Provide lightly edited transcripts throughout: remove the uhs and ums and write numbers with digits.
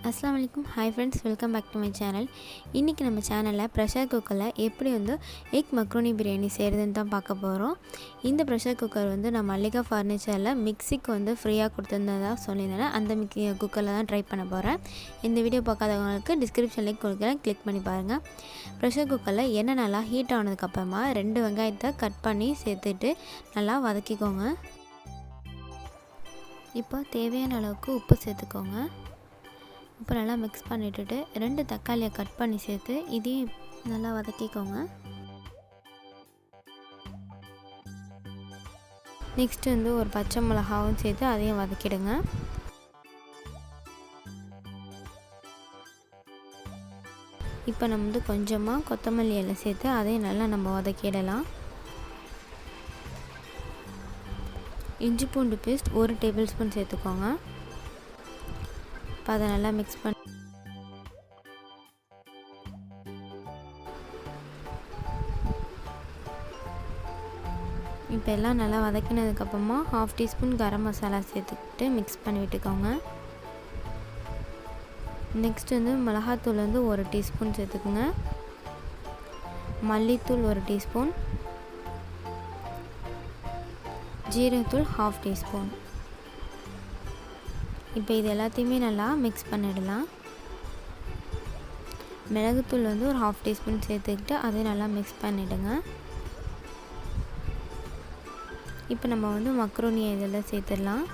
Assalam alaikum. Hi friends, welcome back to my channel. இன்னைக்கு நம்ம சேனல்ல பிரஷர் குக்கர்ல எப்படி எக் மக்ரோனி பிரியாணி செய்யறதுன்னு தான் பார்க்க போறோம். இந்த பிரஷர் குக்கர் நம்ம மல்லிகா ஃபர்னிச்சர்ல மிக்ஸிக்கு ஃப்ரீயா கொடுத்திருந்ததா சொல்லிருந்தேன். அந்த குக்கர்ல தான் ட்ரை பண்ண போறேன். இந்த வீடியோ பார்க்காதவங்களுக்கு டிஸ்கிரிப்ஷன் லிங்க் கொடுக்கிறேன், கிளிக் பண்ணி பாருங்க. பிரஷர் குக்கர்ல எண்ணெய் நல்லா ஹீட் ஆனதுக்கு அப்புறமா 2 வெங்காயத்தை கட் பண்ணி சேர்த்துட்டு நல்லா வதக்கிக்கோங்க. இப்போ தேவையான அளவுக்கு உப்பு சேர்த்துக்கோங்க. இப்போ நல்லா மிக்ஸ் பண்ணிவிட்டு 2 தக்காளியை கட் பண்ணி சேர்த்து இதையும் நல்லா வதக்கிக்கோங்க. நெக்ஸ்ட் ஒரு பச்சை மிளகாவும் சேர்த்து அதையும் வதக்கிடுங்க. இப்போ நம்ம கொஞ்சமாக கொத்தமல்லி இலை சேர்த்து அதையும் நல்லா நம்ம வதக்கிடலாம். இஞ்சி பூண்டு பேஸ்ட் 1 டேபிள் ஸ்பூன் சேர்த்துக்கோங்க. இப்போ அதை நல்லா மிக்ஸ் பண்ணி இப்போ எல்லாம் நல்லா வதக்கினதுக்கப்புறமா 1/2 டீஸ்பூன் கரம் மசாலா சேர்த்துக்கிட்டு மிக்ஸ் பண்ணி விட்டுக்கோங்க. நெக்ஸ்ட் மிளகாத்தூள் 1 டீஸ்பூன் சேர்த்துக்குங்க. மல்லித்தூள் 1 டீஸ்பூன், ஜீரகத்தூள் 1/2 டீஸ்பூன். இப்போ இது எல்லாத்தையுமே நல்லா மிக்ஸ் பண்ணிடலாம். மிளகுத்தூள் 1 1/2 டீஸ்பூன் சேர்த்துக்கிட்டு அதை நல்லா மிக்ஸ் பண்ணிவிடுங்க. இப்போ நம்ம மக்ரோனியை இதில் சேர்த்துடலாம்.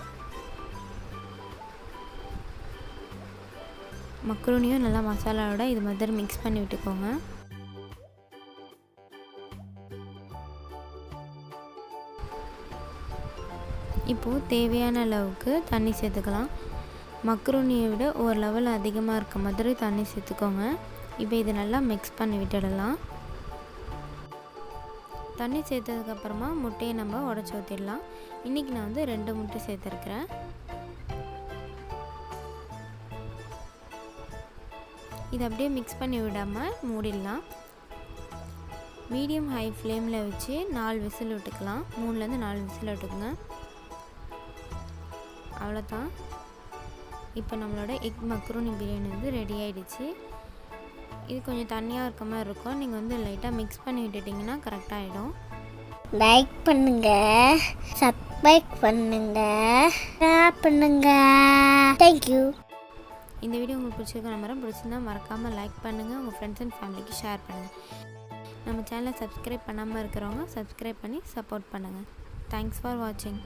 மக்ரோனியும் நல்லா மசாலாவோட இது மாதிரி மிக்ஸ் பண்ணி விட்டுக்கோங்க. இப்போது தேவையான அளவுக்கு தண்ணி சேர்த்துக்கலாம். மக்ரோனியை விட ஒரு லெவல் அதிகமாக இருக்க மாதிரி தண்ணி சேர்த்துக்கோங்க. இப்போ இது நல்லா மிக்ஸ் பண்ணி விட்டுடலாம். தண்ணி சேர்த்ததுக்கப்புறமா முட்டையை நம்ம உடச்சி ஊற்றிடலாம். இன்றைக்கி நான் 2 முட்டை சேர்த்துருக்குறேன். இதை அப்படியே மிக்ஸ் பண்ணி விடாமல் மூடிடலாம். மீடியம் ஹை ஃப்ளேமில் வச்சு 4 விசில் விட்டுக்கலாம். 3லேருந்து 4 விசில் விட்டுக்குங்க. அவ்வளோதான். இப்போ நம்மளோட எக் மக்ரோனி பிரியாணி ரெடி ஆகிடுச்சு. இது கொஞ்சம் தண்ணியாக இருக்க மாதிரி இருக்கும். நீங்கள் லைட்டாக மிக்ஸ் பண்ணி விட்டுட்டிங்கன்னா கரெக்டாக ஆகிடும். லைக் பண்ணுங்க, சப்ஸ்கிரைப் பண்ணுங்க, ஷேர் பண்ணுங்க. தேங்க்யூ. இந்த வீடியோ உங்களுக்கு பிடிச்சிருக்க நம்புறேன். பிடிச்சிருந்தா மறக்காமல் லைக் பண்ணுங்கள், உங்கள் ஃப்ரெண்ட்ஸ் அண்ட் ஃபேமிலிக்கு ஷேர் பண்ணுங்கள். நம்ம சேனலை சப்ஸ்கிரைப் பண்ணாமல் இருக்கிறவங்க சப்ஸ்கிரைப் பண்ணி சப்போர்ட் பண்ணுங்கள். தேங்க்ஸ் ஃபார் வாட்சிங்.